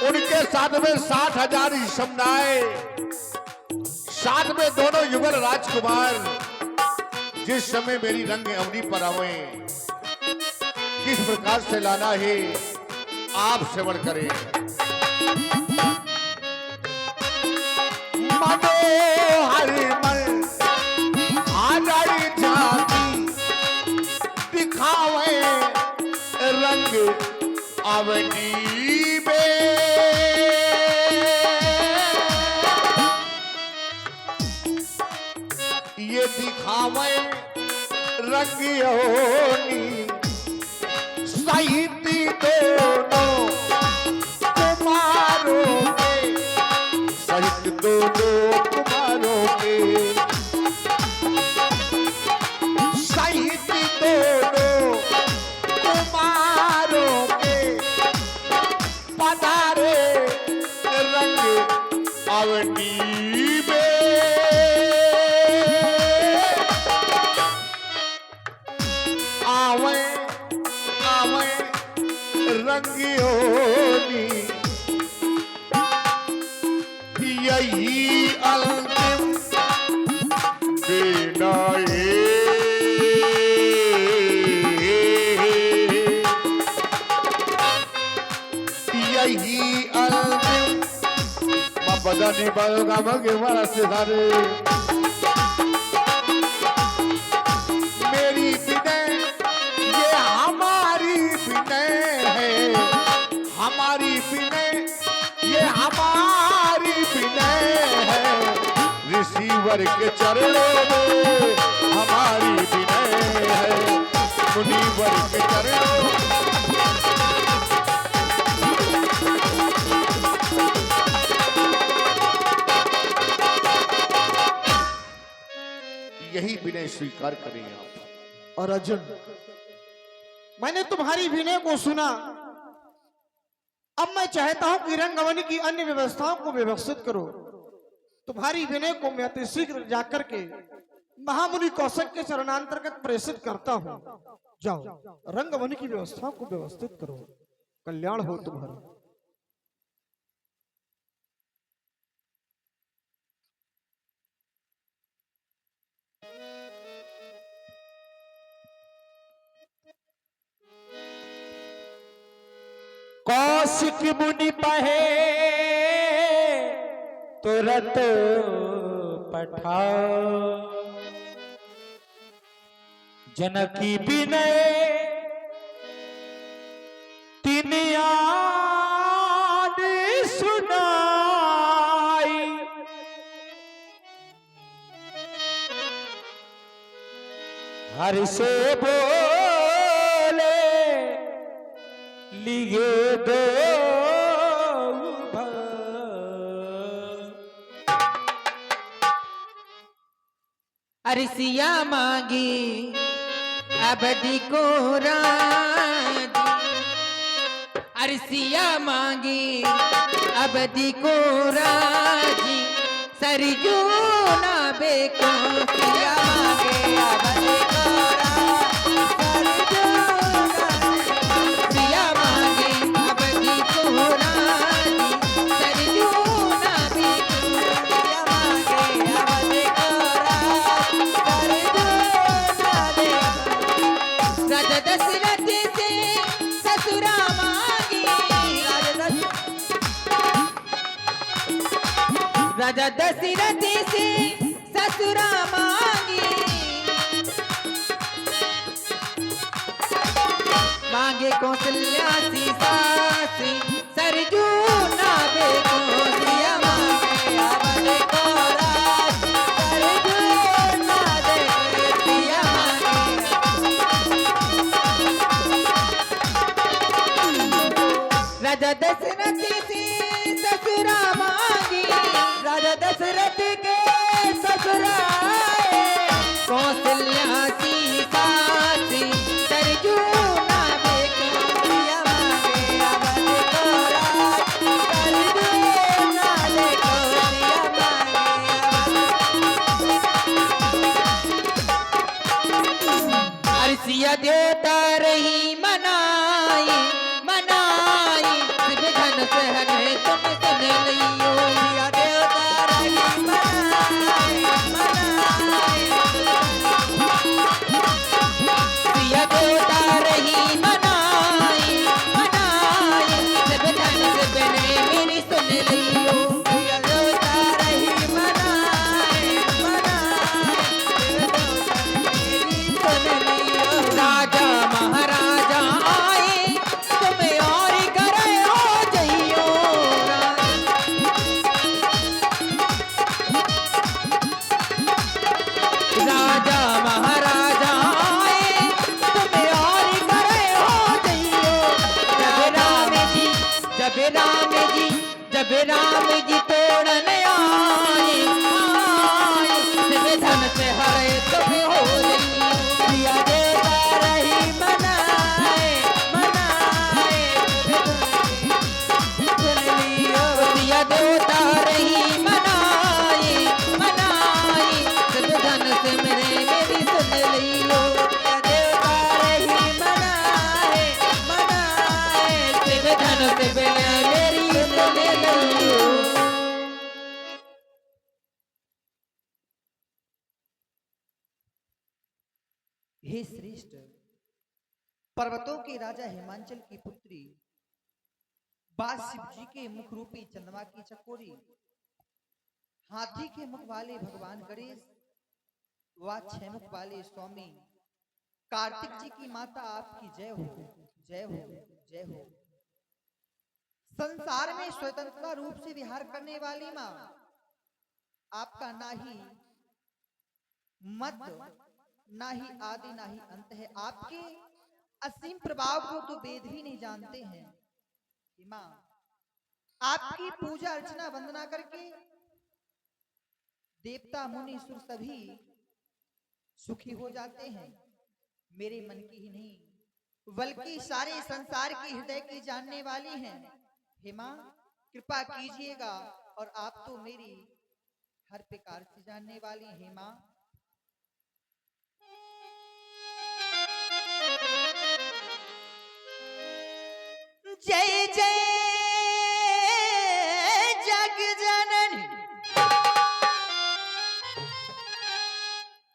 उनके साथ में 60,000 समनाए, साथ में दोनों युगल राजकुमार। जिस समय मेरी रंग अवनी पर आवे, किस प्रकार से लाना है आप श्रवण करें। मनोहर मन आजारी जाती दिखावे रंग अवनी में। ये दिखावे रंग अवनी साहित्य दोनों कुमारों के, साहित्य दोनों कुमारों के, साहित्य दोनों कुमारों के पधारे रंग अवनी में। आवे आवे रंगियोनी यही अंतिम देना है। यही अंतिम बदा नहीं पाएगा मगे वाला से सारे। मेरी विनय ये हमारी विनय है, हमारी विनय ये हमारी विनय है। ऋषिवर के चरणों में हमारी विनय है, मुनिवर के चरणों। यही विनय स्वीकार करें आप। और अर्जुन, मैंने तुम्हारी विनय को सुना। अब मैं चाहता हूं कि रंगवनी की अन्य व्यवस्थाओं को व्यवस्थित करो। तुम्हारी विनय को मैं अति शीघ्र जाकर के महामुनि कौशिक के चरणांतर्गत प्रेषित करता हूं। जाओ रंगवनी की व्यवस्थाओं को व्यवस्थित करो, कल्याण हो तुम्हारा। कौशिक मुनि पहे तुरत पठाओ, जनकी विनय तीन आने सुनाई। हर से बोले लिए दो अरसिया मांगी अबदी को राजी, अरसिया मांगी अबदी को राजी। सरजू ना बेको सिया मांगे अबदी को राजी, सिया मांगे अबदी को राजी। सरजू ना बेको सिया मांगे अबदी को राजी, राजा दशरथ से ससुरा मांगी, राजा दशरथ से ससुरा मांगी। मांगे कौशल्या सी सासी, सरजू ना बेको सिया मांगे अबदी को राजी। सरजू ना बेको सिया मांगे। राजा दशरथ से ससुरा मांगी, राजा दशरथ के ससुराए। कौशल्या सी सासी, सरजू ना बेको सिया मांगे अबदी को राजी। सरजू ना बेको सिया मांगे अबदी। अरसिया देवता रही मनाई, मनाई शिव धन सहन जब राम जी तोड़न आए शिव धन से हरे तुम हो रही दिया देता रही मनाए मनाए सुन लियो दिया देता रही मनाए मनाए शिव धन से मेरी सुन लियो दिया देता रही मनाए मनाए शिव धन से मेरी सुन लियो। हे श्रेष्ठ, पर्वतों के राजा हिमांचल की पुत्री बास शिव जी के मुख रूपी चंद्रमा की चकोरी, हाथी के मुख वाले भगवान गणेश व 6 मुख वाले स्वामी कार्तिक जी की माता आपकी जय हो जय हो जय हो। संसार में स्वतंत्रता रूप से विहार करने वाली मां, आपका ना ही मध्य ना ही आदि ना ही अंत है। आपके असीम प्रभाव को तो वेद भी नहीं जानते हैं। मां, आपकी पूजा अर्चना वंदना करके देवता मुनि सुर सभी सुखी हो जाते हैं। मेरे मन की ही नहीं बल्कि सारे संसार की हृदय की जानने वाली हैं। हे मां, कृपा कीजिएगा, और आप तो मेरी हर प्रकार से जानने वाली हैं। हे मां, जय जय जग जननी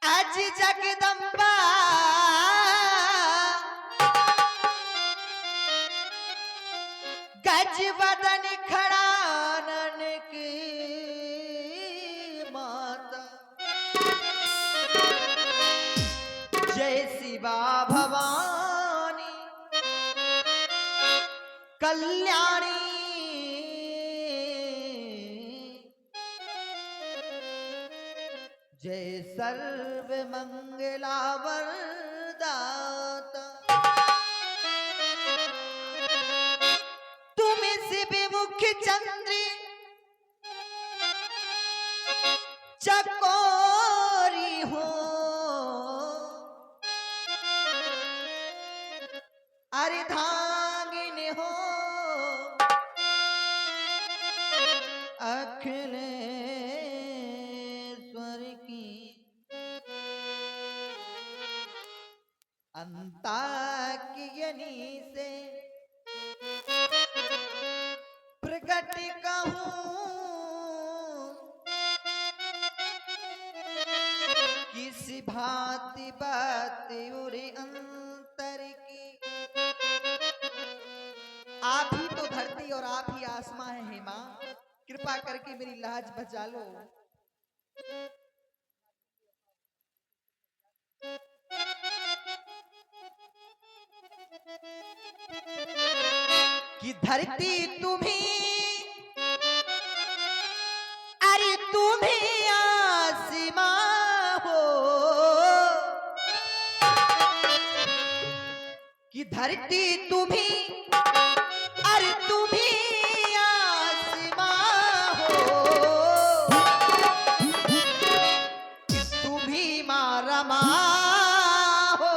आज जगदम्बा, गज वदन खड़ानन की माता, जय शिवा भवानी कल्याणी, जय सर्व मंगला वरदाता, तुम शिव मुख चंद्र चकोरी हो, अर्धांगिन हो, अखिलेश्वर की अंताकियनी से प्रकट कहूं, किस भांति बात उरे अंतर की। आप ही तो धरती और आप ही आसमां है। हे मां, कृपा करके मेरी लाज बचा लो। कि धरती तुम्हें, अरे तुम्हें आसमां हो, कि धरती तुम्हें, अरे तुम्हें आसमां हो, कि तुम्ही मारा माँ हो,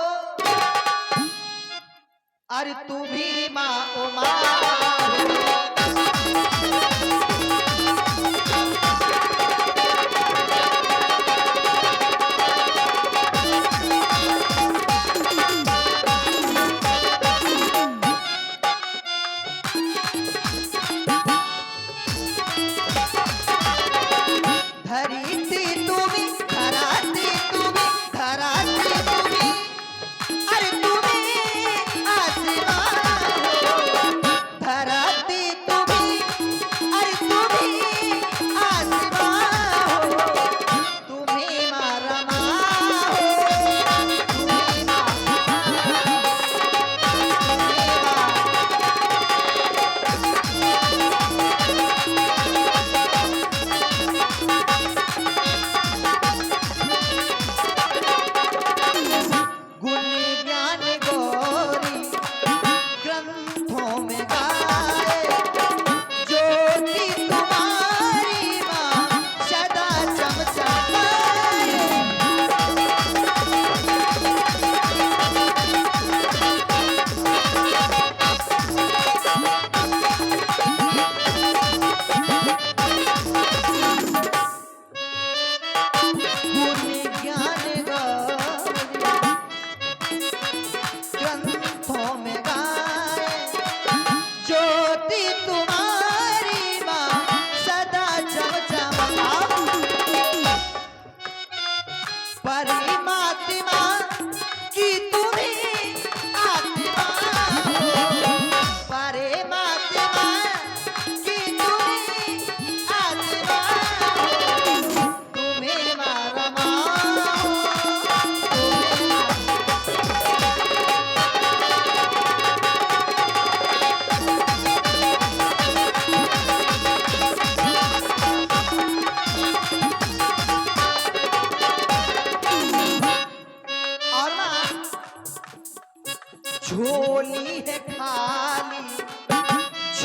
अरे तुम्ही माँ उमा हो।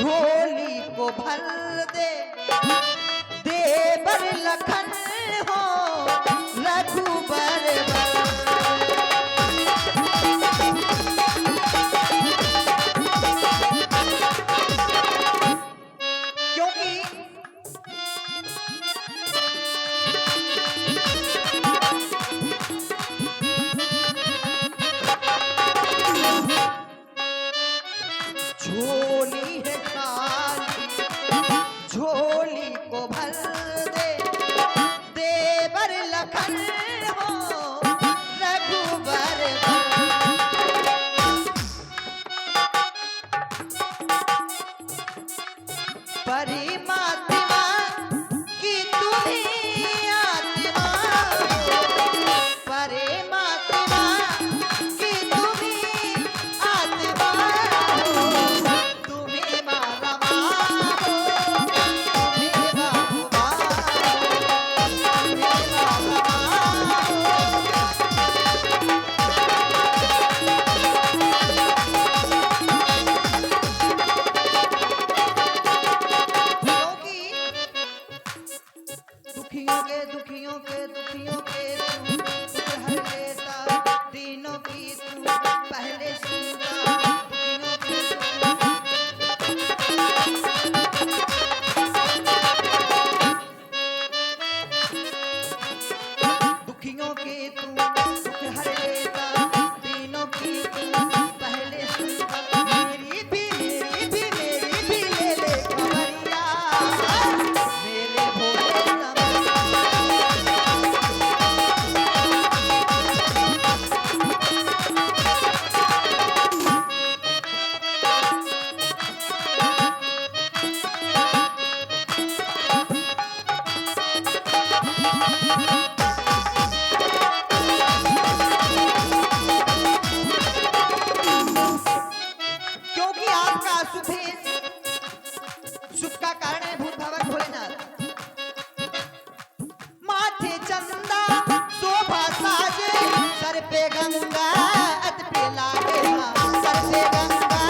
झोली को भर दे देवर लखन हो रघुबर बर। क्योंकि झोली है खाली झोली को भर दे देवर लखन हो रघुबर परिमात्मा की तुम्ही आत्मा हो परिमात्मा की तुम्ही आत्मा हो तुम्ही मारा हो तुम्ही बाबा तुम्ही दुखियों के तू दुख हर लेता तीनों की तू पहले सुनता दुखियों के तू दुख हर लेता तीनों की तू पहले सुनता मेरी भी ले ले खबरिया मेरे भोले क्योंकि आपका शुभ का कारण है भूत भवन भोलेनाथ माथे चंदा शोभा साजे सर पे गंगा अत पे लागे सर पे गंगा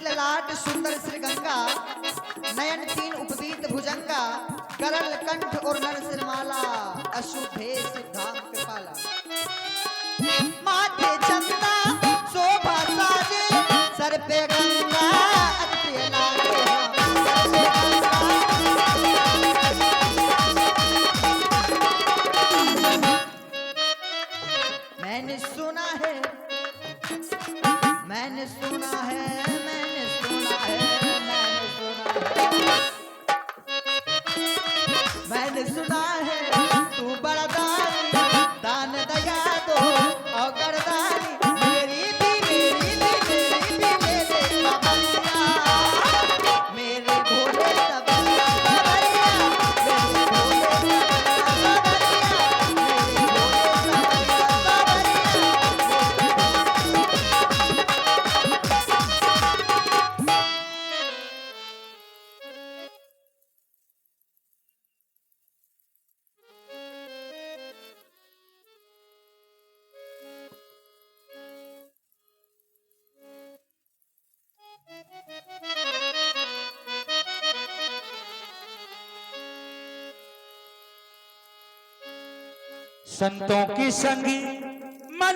ललाट सुंदर श्री गंगा नयन तीन उपवीत भुजंगा करल कंठ और नर सिरमाला अशुभे सिद्धांत कृपाला माथे चंदा शोभा साजे सर पे गंगा अत पे लागे सर पे गंगा। मैंने सुना है मैंने सुना है मैंने सुना है मैंने सुना है मैंने सुना है तू बड़ा दान दया दो और गरदानी मेरी भी ले ले खबरिया मेरे भोले सबरिया मेरे भोले सबरिया मेरे भोले संतों की संगी